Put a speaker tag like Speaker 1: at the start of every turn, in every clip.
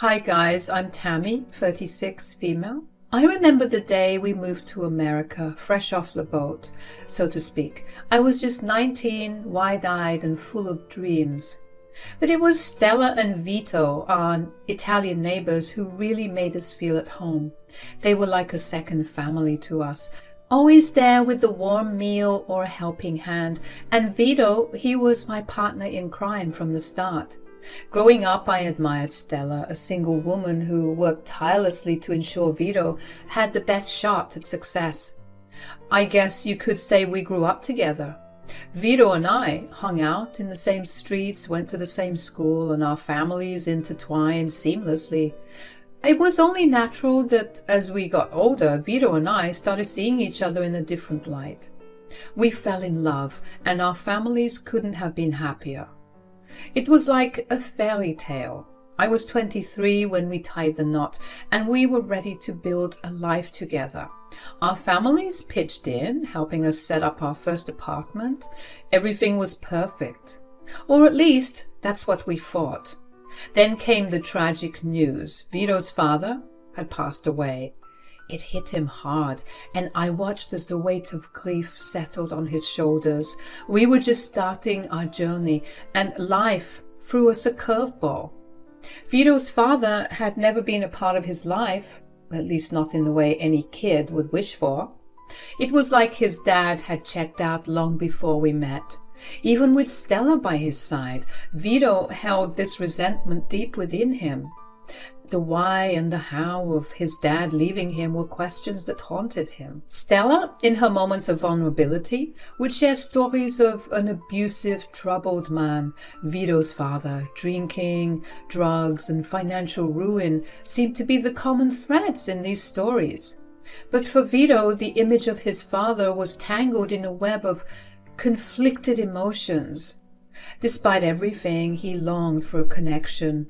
Speaker 1: Hi guys, I'm Tammy, 36, female. I remember the day we moved to America, fresh off the boat, so to speak. I was just 19, wide-eyed and full of dreams. But it was Stella and Vito, our Italian neighbors, who really made us feel at home. They were like a second family to us, always there with a warm meal or a helping hand. And Vito, he was my partner in crime from the start. Growing up, I admired Stella, a single woman who worked tirelessly to ensure Vito had the best shot at success. I guess you could say we grew up together. Vito and I hung out in the same streets, went to the same school, and our families intertwined seamlessly. It was only natural that as we got older, Vito and I started seeing each other in a different light. We fell in love, and our families couldn't have been happier. It was like a fairy tale. I was 23 when we tied the knot, and we were ready to build a life together. Our families pitched in, helping us set up our first apartment. Everything was perfect. Or at least, that's what we thought. Then came the tragic news. Vito's father had passed away. It hit him hard, and I watched as the weight of grief settled on his shoulders. We were just starting our journey, and life threw us a curveball. Vito's father had never been a part of his life, at least not in the way any kid would wish for. It was like his dad had checked out long before we met. Even with Stella by his side, Vito held this resentment deep within him. The why and the how of his dad leaving him were questions that haunted him. Stella, in her moments of vulnerability, would share stories of an abusive, troubled man. Vito's father, drinking, drugs, and financial ruin seemed to be the common threads in these stories. But for Vito, the image of his father was tangled in a web of conflicted emotions. Despite everything, he longed for a connection,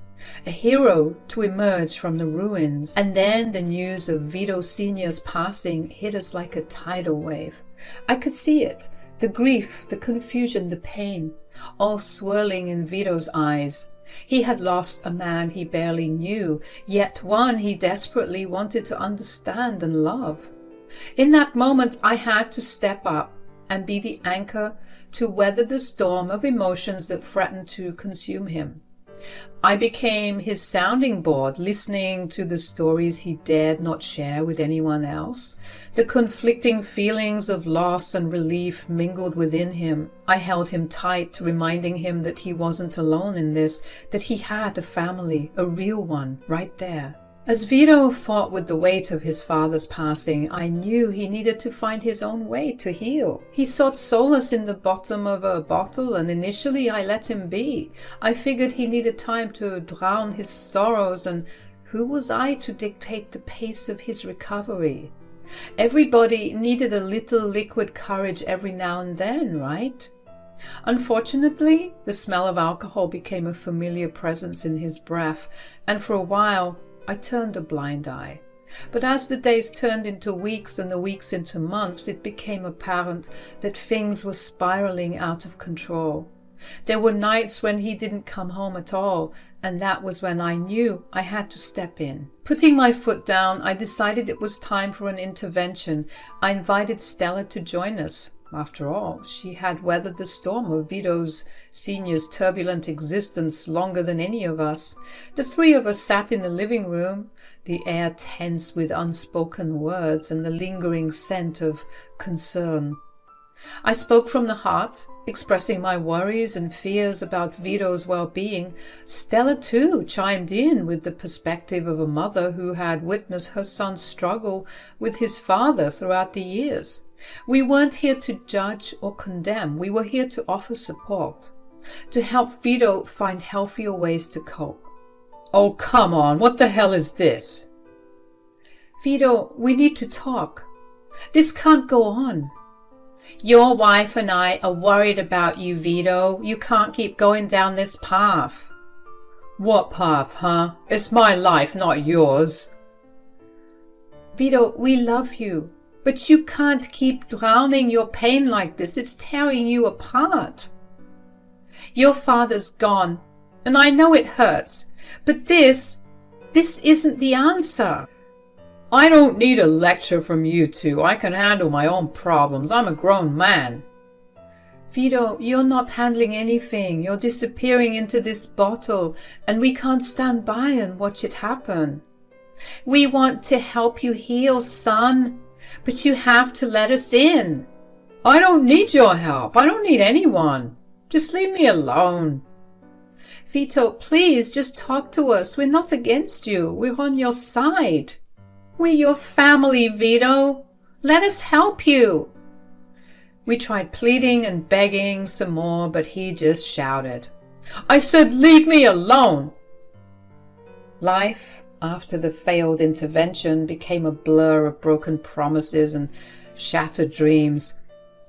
Speaker 1: a hero to emerge from the ruins. And then the news of Vito Sr.'s passing hit us like a tidal wave. I could see it, the grief, the confusion, the pain, all swirling in Vito's eyes. He had lost a man he barely knew, yet one he desperately wanted to understand and love. In that moment, I had to step up and be the anchor to weather the storm of emotions that threatened to consume him. I became his sounding board, listening to the stories he dared not share with anyone else. The conflicting feelings of loss and relief mingled within him. I held him tight, reminding him that he wasn't alone in this, that he had a family, a real one, right there. As Vito fought with the weight of his father's passing, I knew he needed to find his own way to heal. He sought solace in the bottom of a bottle, and initially I let him be. I figured he needed time to drown his sorrows, and who was I to dictate the pace of his recovery? Everybody needed a little liquid courage every now and then, right? Unfortunately, the smell of alcohol became a familiar presence in his breath, and for a while, I turned a blind eye. But as the days turned into weeks and the weeks into months, it became apparent that things were spiraling out of control. There were nights when he didn't come home at all, and that was when I knew I had to step in. Putting my foot down, I decided it was time for an intervention. I invited Stella to join us. After all, she had weathered the storm of Vito Sr.'s turbulent existence longer than any of us. The three of us sat in the living room, the air tense with unspoken words and the lingering scent of concern. I spoke from the heart, expressing my worries and fears about Vito's well-being. Stella, too, chimed in with the perspective of a mother who had witnessed her son struggle with his father throughout the years. We weren't here to judge or condemn. We were here to offer support, to help Vito find healthier ways to cope. Oh, come on, what the hell is this? Vito, we need to talk. This can't go on. Your wife and I are worried about you, Vito. You can't keep going down this path. What path, huh? It's my life, not yours. Vito, we love you. But you can't keep drowning your pain like this. It's tearing you apart. Your father's gone, and I know it hurts, but this This isn't the answer. I don't need a lecture from you two. I can handle my own problems. I'm a grown man. Vito, you're not handling anything. You're disappearing into this bottle, and we can't stand by and watch it happen. We want to help you heal, son, but you have to let us in. I don't need your help. I don't need anyone. Just leave me alone. Vito, please just talk to us. We're not against you. We're on your side. We're your family, Vito. Let us help you. We tried pleading and begging some more, but he just shouted, I said, leave me alone. Life, after the failed intervention, became a blur of broken promises and shattered dreams.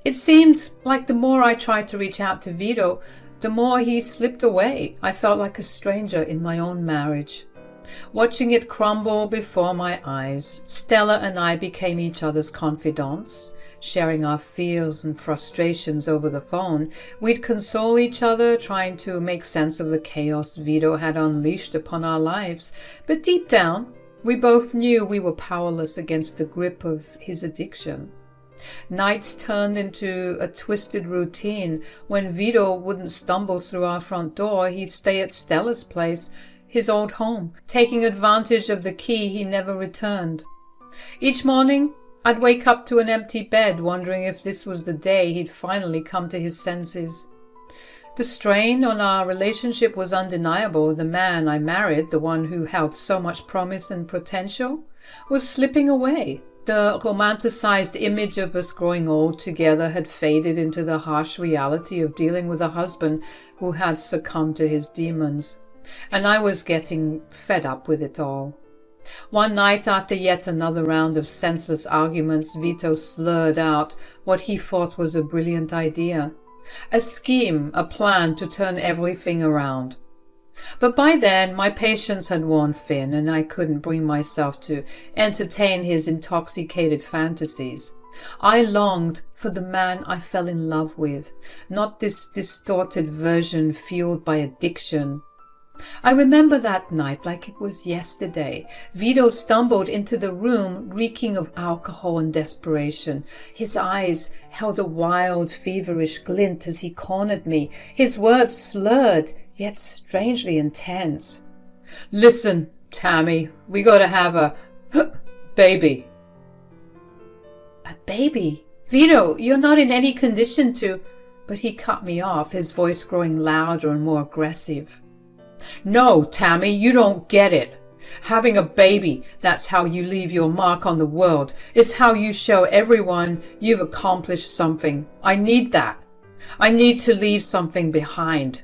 Speaker 1: It seemed like the more I tried to reach out to Vito, the more he slipped away. I felt like a stranger in my own marriage. Watching it crumble before my eyes, Stella and I became each other's confidants. Sharing our fears and frustrations over the phone, we'd console each other, trying to make sense of the chaos Vito had unleashed upon our lives. But deep down, we both knew we were powerless against the grip of his addiction. Nights turned into a twisted routine. When Vito wouldn't stumble through our front door, he'd stay at Stella's place, his old home, taking advantage of the key he never returned. Each morning, I'd wake up to an empty bed, wondering if this was the day he'd finally come to his senses. The strain on our relationship was undeniable. The man I married, the one who held so much promise and potential, was slipping away. The romanticized image of us growing old together had faded into the harsh reality of dealing with a husband who had succumbed to his demons. And I was getting fed up with it all. One night, after yet another round of senseless arguments, Vito slurred out what he thought was a brilliant idea. A scheme, a plan to turn everything around. But by then, my patience had worn thin, and I couldn't bring myself to entertain his intoxicated fantasies. I longed for the man I fell in love with, not this distorted version fueled by addiction. I remember that night like it was yesterday. Vito stumbled into the room reeking of alcohol and desperation. His eyes held a wild, feverish glint as he cornered me, his words slurred, yet strangely intense. Listen, Tammy, we gotta have a baby. A baby? Vito, you're not in any condition to... But he cut me off, his voice growing louder and more aggressive. No, Tammy, you don't get it. Having a baby, that's how you leave your mark on the world. It's how you show everyone you've accomplished something. I need that. I need to leave something behind.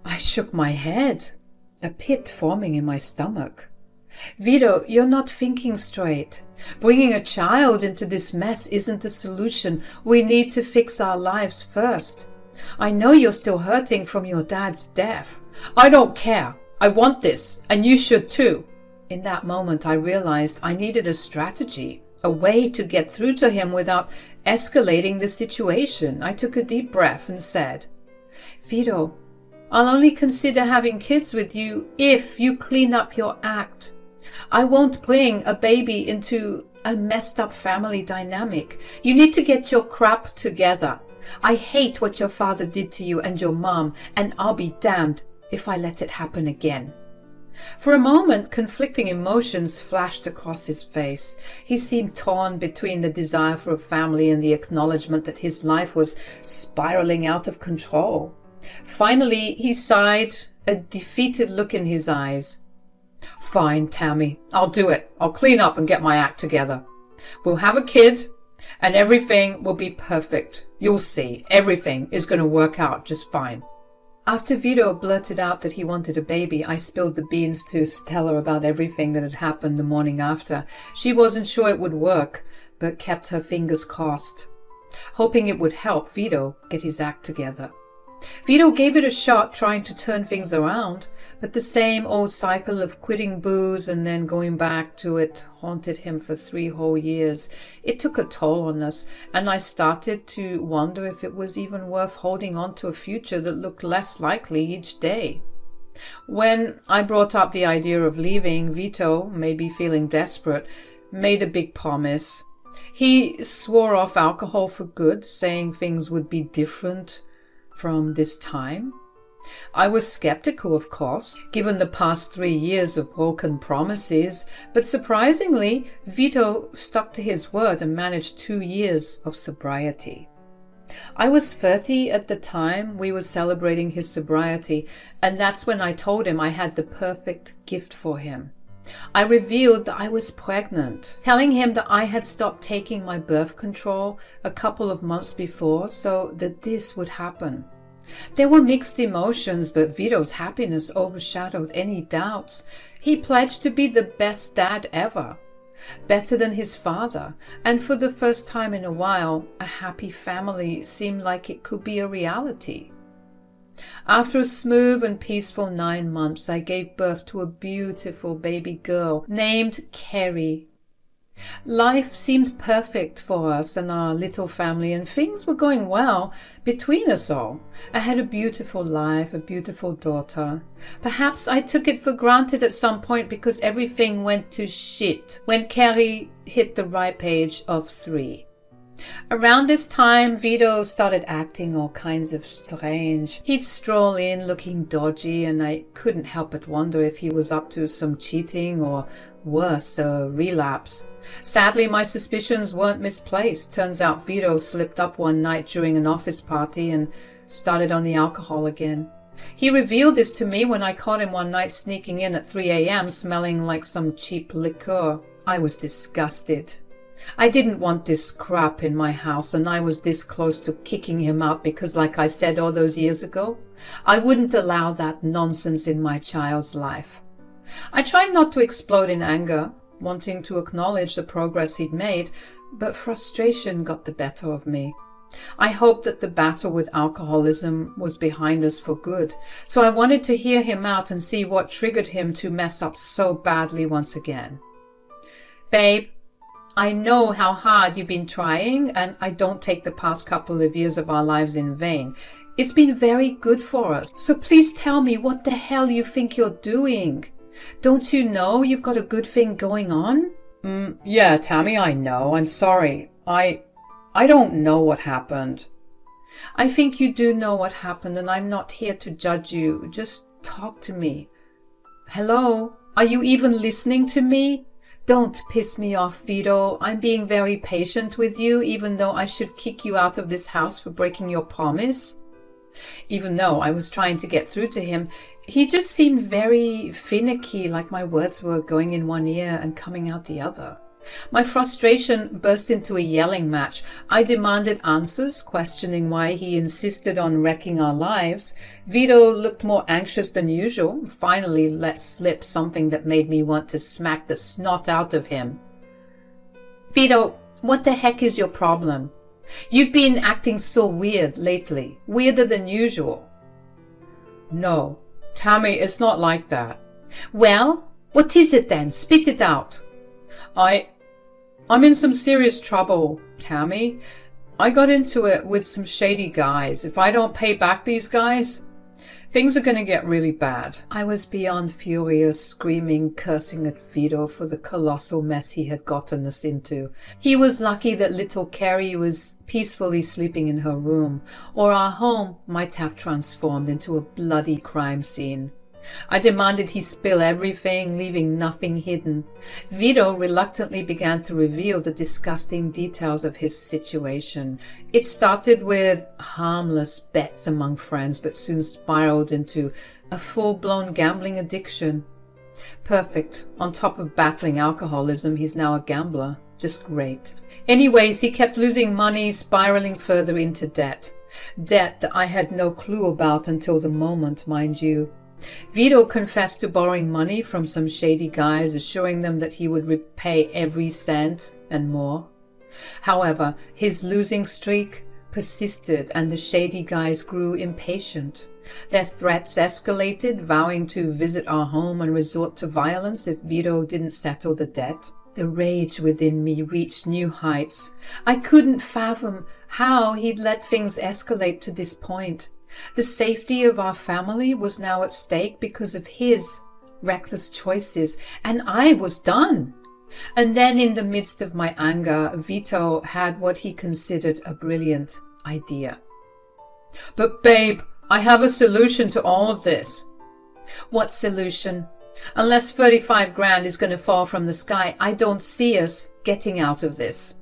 Speaker 1: I shook my head, a pit forming in my stomach. Vito, you're not thinking straight. Bringing a child into this mess isn't a solution. We need to fix our lives first. I know you're still hurting from your dad's death. I don't care. I want this, and you should too. In that moment, I realized I needed a strategy, a way to get through to him without escalating the situation. I took a deep breath and said, Vito, I'll only consider having kids with you if you clean up your act. I won't bring a baby into a messed up family dynamic. You need to get your crap together. I hate what your father did to you and your mom, and I'll be damned if I let it happen again. For a moment, conflicting emotions flashed across his face. He seemed torn between the desire for a family and the acknowledgement that his life was spiraling out of control. Finally, he sighed, a defeated look in his eyes. Fine, Tammy, I'll do it. I'll clean up and get my act together. We'll have a kid, and everything will be perfect. You'll see, everything is going to work out just fine. After Vito blurted out that he wanted a baby, I spilled the beans to Stella about everything that had happened the morning after. She wasn't sure it would work, but kept her fingers crossed, hoping it would help Vito get his act together. Vito gave it a shot, trying to turn things around, but the same old cycle of quitting booze and then going back to it haunted him for 3 whole years. It took a toll on us, and I started to wonder if it was even worth holding on to a future that looked less likely each day. When I brought up the idea of leaving, Vito, maybe feeling desperate, made a big promise. He swore off alcohol for good, saying things would be different from this time. I was skeptical, of course, given the past 3 years of broken promises, but surprisingly, Vito stuck to his word and managed 2 years of sobriety. I was 30 at the time we were celebrating his sobriety, and that's when I told him I had the perfect gift for him. I revealed that I was pregnant, telling him that I had stopped taking my birth control a couple of months before so that this would happen. There were mixed emotions, but Vito's happiness overshadowed any doubts. He pledged to be the best dad ever, better than his father, and for the first time in a while, a happy family seemed like it could be a reality. After a smooth and peaceful 9 months, I gave birth to a beautiful baby girl named Kerry. Life seemed perfect for us and our little family, and things were going well between us all. I had a beautiful life, a beautiful daughter. Perhaps I took it for granted at some point because everything went to shit when Kerry hit the ripe age of 3. Around this time, Vito started acting all kinds of strange. He'd stroll in looking dodgy, and I couldn't help but wonder if he was up to some cheating or worse, a relapse. Sadly, my suspicions weren't misplaced. Turns out Vito slipped up one night during an office party and started on the alcohol again. He revealed this to me when I caught him one night sneaking in at 3 a.m. smelling like some cheap liqueur. I was disgusted. I didn't want this crap in my house, and I was this close to kicking him out because, like I said all those years ago, I wouldn't allow that nonsense in my child's life. I tried not to explode in anger, wanting to acknowledge the progress he'd made, but frustration got the better of me. I hoped that the battle with alcoholism was behind us for good, so I wanted to hear him out and see what triggered him to mess up so badly once again. Babe, I know how hard you've been trying, and I don't take the past couple of years of our lives in vain. It's been very good for us, so please tell me what the hell you think you're doing. Don't you know you've got a good thing going on? Yeah, Tammy, I know. I'm sorry. I don't know what happened. I think you do know what happened, and I'm not here to judge you. Just talk to me. Hello? Are you even listening to me? Don't piss me off, Vito. I'm being very patient with you, even though I should kick you out of this house for breaking your promise. Even though I was trying to get through to him, he just seemed very finicky, like my words were going in one ear and coming out the other. My frustration burst into a yelling match. I demanded answers, questioning why he insisted on wrecking our lives. Vito looked more anxious than usual, and finally let slip something that made me want to smack the snot out of him. Vito, what the heck is your problem? You've been acting so weird lately, weirder than usual. No, Tammy, it's not like that. Well, what is it then? Spit it out. I'm in some serious trouble, Tammy. I got into it with some shady guys. If I don't pay back these guys, things are going to get really bad. I was beyond furious, screaming, cursing at Vito for the colossal mess he had gotten us into. He was lucky that little Kerry was peacefully sleeping in her room, or our home might have transformed into a bloody crime scene. I demanded he spill everything, leaving nothing hidden. Vito reluctantly began to reveal the disgusting details of his situation. It started with harmless bets among friends, but soon spiraled into a full-blown gambling addiction. Perfect. On top of battling alcoholism, he's now a gambler. Just great. Anyways, he kept losing money, spiraling further into debt. Debt that I had no clue about until the moment, mind you. Vito confessed to borrowing money from some shady guys, assuring them that he would repay every cent and more. However, his losing streak persisted, and the shady guys grew impatient. Their threats escalated, vowing to visit our home and resort to violence if Vito didn't settle the debt. The rage within me reached new heights. I couldn't fathom how he'd let things escalate to this point. The safety of our family was now at stake because of his reckless choices, and I was done. And then in the midst of my anger, Vito had what he considered a brilliant idea. "But babe, I have a solution to all of this." "What solution? Unless 35 grand is going to fall from the sky, I don't see us getting out of this.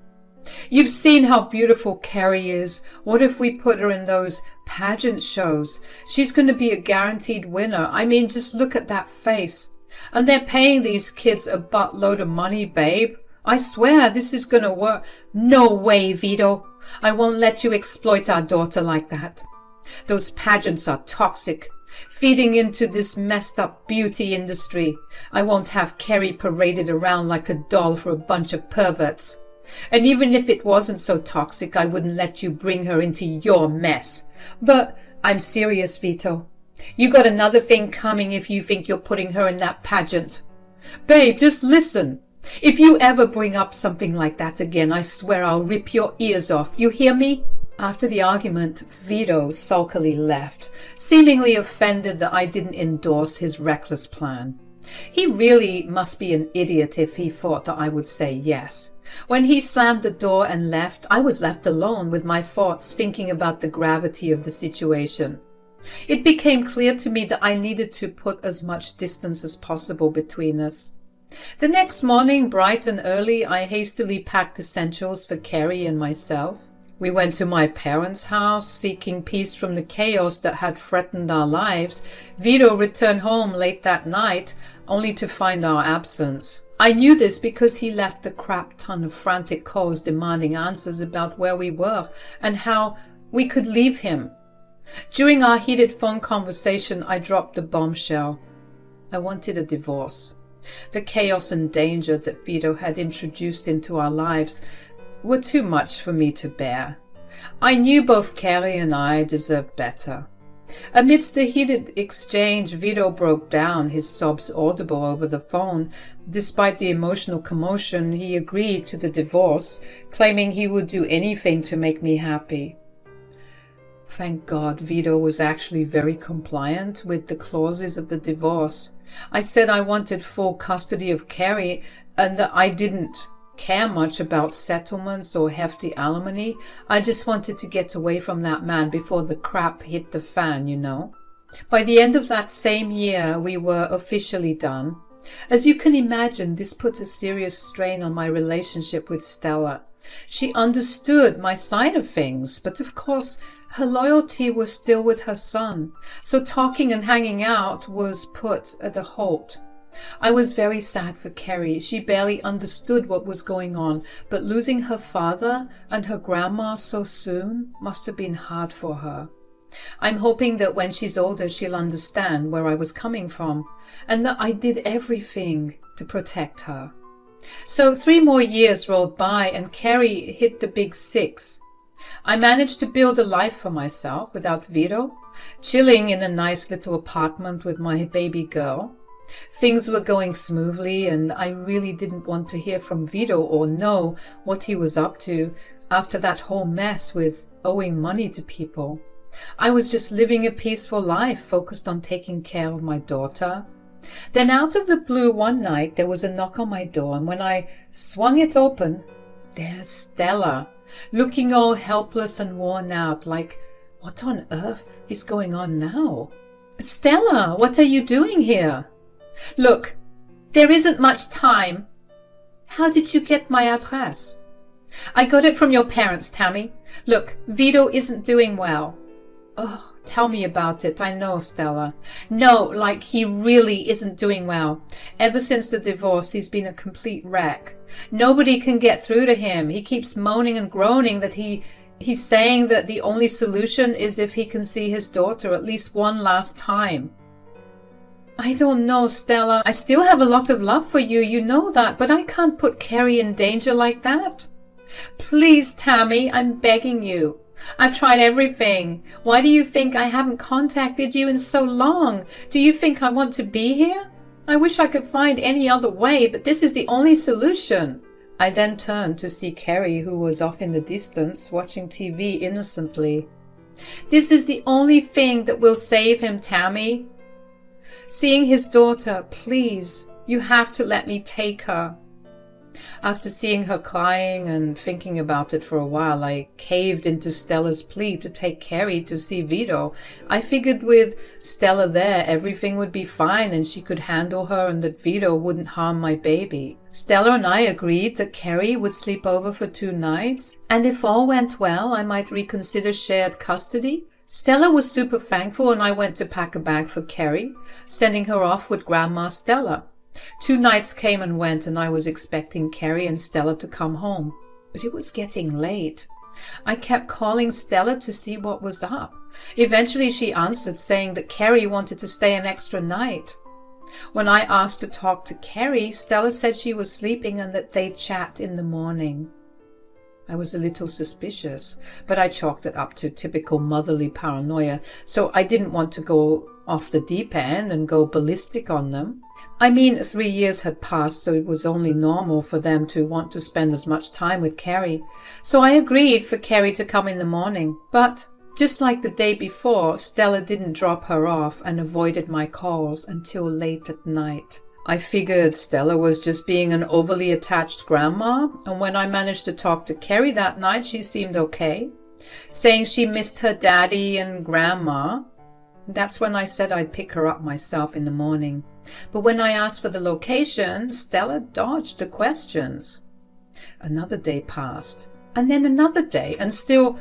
Speaker 1: You've seen how beautiful Carrie is. What if we put her in those pageant shows? She's going to be a guaranteed winner. I mean, just look at that face. And they're paying these kids a buttload of money, babe. I swear this is going to work." "No way, Vito. I won't let you exploit our daughter like that. Those pageants are toxic, feeding into this messed up beauty industry. I won't have Carrie paraded around like a doll for a bunch of perverts. And even if it wasn't so toxic, I wouldn't let you bring her into your mess." "But I'm serious, Vito. You got another thing coming if you think you're putting her in that pageant." "Babe, just listen. If you ever bring up something like that again, I swear I'll rip your ears off. You hear me?" After the argument, Vito sulkily left, seemingly offended that I didn't endorse his reckless plan. He really must be an idiot if he thought that I would say yes. When he slammed the door and left, I was left alone with my thoughts, thinking about the gravity of the situation. It became clear to me that I needed to put as much distance as possible between us. The next morning, bright and early, I hastily packed essentials for Carrie and myself. We went to my parents' house, seeking peace from the chaos that had threatened our lives. Vito returned home late that night, only to find our absence. I knew this because he left a crap ton of frantic calls demanding answers about where we were and how we could leave him. During our heated phone conversation, I dropped the bombshell. I wanted a divorce. The chaos and danger that Vito had introduced into our lives were too much for me to bear. I knew both Carrie and I deserved better. Amidst the heated exchange, Vito broke down, his sobs audible over the phone. Despite the emotional commotion, he agreed to the divorce, claiming he would do anything to make me happy. Thank God, Vito was actually very compliant with the clauses of the divorce. I said I wanted full custody of Carrie and that I didn't care much about settlements or hefty alimony. I just wanted to get away from that man before the crap hit the fan, you know. By the end of that same year, we were officially done. As you can imagine, this put a serious strain on my relationship with Stella. She understood my side of things, but of course, her loyalty was still with her son, so talking and hanging out was put at a halt. I was very sad for Carrie. She barely understood what was going on, but losing her father and her grandma so soon must have been hard for her. I'm hoping that when she's older she'll understand where I was coming from, and that I did everything to protect her. So 3 more years rolled by and Carrie hit the big 6. I managed to build a life for myself without Vito, chilling in a nice little apartment with my baby girl. Things were going smoothly, and I really didn't want to hear from Vito or know what he was up to after that whole mess with owing money to people. I was just living a peaceful life, focused on taking care of my daughter. Then out of the blue one night there was a knock on my door, and when I swung it open, there's Stella, looking all helpless and worn out, like, what on earth is going on now? "Stella, what are you doing here?" "Look, there isn't much time." "How did you get my address?" "I got it from your parents, Tammy. Look, Vito isn't doing well." "Oh, tell me about it. I know, Stella." "No, like he really isn't doing well. Ever since the divorce, he's been a complete wreck. Nobody can get through to him. He keeps moaning and groaning that he's saying that the only solution is if he can see his daughter at least one last time." "I don't know, Stella. I still have a lot of love for you, you know that, but I can't put Carrie in danger like that." "Please, Tammy, I'm begging you. I've tried everything. Why do you think I haven't contacted you in so long? Do you think I want to be here? I wish I could find any other way, but this is the only solution." I then turned to see Carrie, who was off in the distance, watching TV innocently. This is the only thing that will save him, Tammy. Seeing his daughter, please, you have to let me take her. After seeing her crying and thinking about it for a while, I caved into Stella's plea to take Carrie to see Vito. I figured with Stella there, everything would be fine and she could handle her and that Vito wouldn't harm my baby. Stella and I agreed that Carrie would sleep over for 2 nights, and if all went well, I might reconsider shared custody. Stella was super thankful and I went to pack a bag for Carrie, sending her off with Grandma Stella. 2 nights came and went and I was expecting Carrie and Stella to come home. But it was getting late. I kept calling Stella to see what was up. Eventually she answered, saying that Carrie wanted to stay an extra night. When I asked to talk to Carrie, Stella said she was sleeping and that they'd chat in the morning. I was a little suspicious, but I chalked it up to typical motherly paranoia, so I didn't want to go off the deep end and go ballistic on them. I mean, 3 years had passed, so it was only normal for them to want to spend as much time with Carrie. So I agreed for Carrie to come in the morning. But just like the day before, Stella didn't drop her off and avoided my calls until late at night. I figured Stella was just being an overly attached grandma, and when I managed to talk to Carrie that night, she seemed okay, saying she missed her daddy and grandma. That's when I said I'd pick her up myself in the morning. But when I asked for the location, Stella dodged the questions. Another day passed, and then another day, and still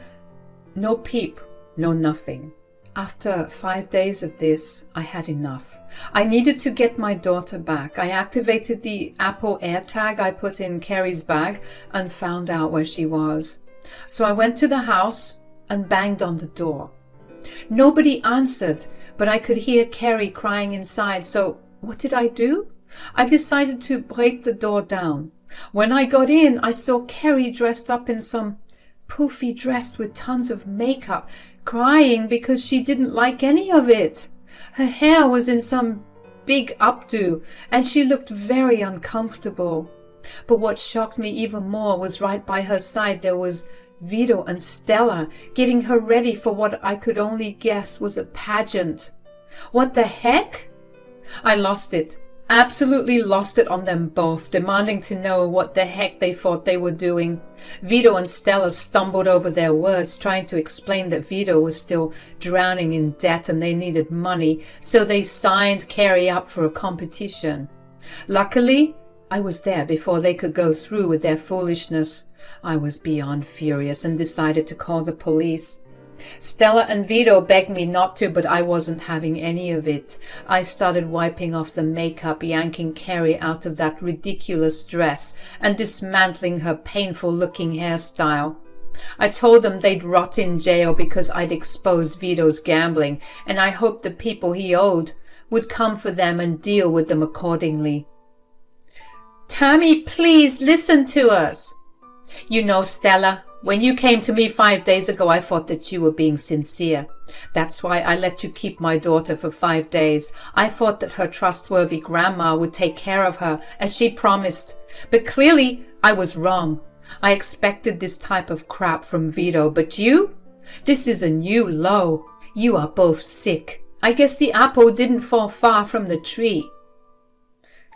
Speaker 1: no peep, no nothing. After 5 days of this, I had enough. I needed to get my daughter back. I activated the Apple AirTag I put in Carrie's bag and found out where she was. So I went to the house and banged on the door. Nobody answered, but I could hear Carrie crying inside, so what did I do? I decided to break the door down. When I got in, I saw Carrie dressed up in some poofy dress with tons of makeup, crying because she didn't like any of it. Her hair was in some big updo, and she looked very uncomfortable. But what shocked me even more was right by her side there was Vito and Stella, getting her ready for what I could only guess was a pageant. What the heck? I lost it. Absolutely lost it on them both, demanding to know what the heck they thought they were doing. Vito and Stella stumbled over their words, trying to explain that Vito was still drowning in debt and they needed money, so they signed Carrie up for a competition. Luckily, I was there before they could go through with their foolishness. I was beyond furious and decided to call the police. Stella and Vito begged me not to, but I wasn't having any of it. I started wiping off the makeup, yanking Carrie out of that ridiculous dress, and dismantling her painful-looking hairstyle. I told them they'd rot in jail because I'd exposed Vito's gambling, and I hoped the people he owed would come for them and deal with them accordingly. Tammy, please listen to us. You know, Stella, when you came to me 5 days ago, I thought that you were being sincere. That's why I let you keep my daughter for 5 days. I thought that her trustworthy grandma would take care of her, as she promised. But clearly, I was wrong. I expected this type of crap from Vito, but you? This is a new low. You are both sick. I guess the apple didn't fall far from the tree.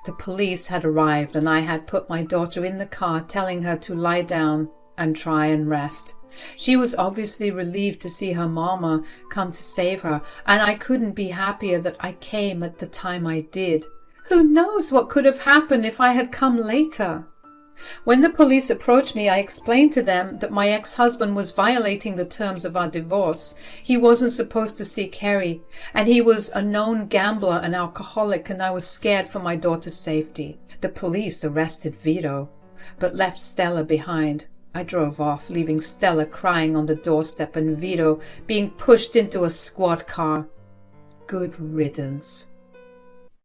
Speaker 1: The police had arrived, and I had put my daughter in the car, telling her to lie down and try and rest. She was obviously relieved to see her mama come to save her, and I couldn't be happier that I came at the time I did. Who knows what could have happened if I had come later? When the police approached me, I explained to them that my ex-husband was violating the terms of our divorce. He wasn't supposed to see Carrie, and he was a known gambler and alcoholic, and I was scared for my daughter's safety. The police arrested Vito, but left Stella behind. I drove off, leaving Stella crying on the doorstep and Vito being pushed into a squad car. Good riddance.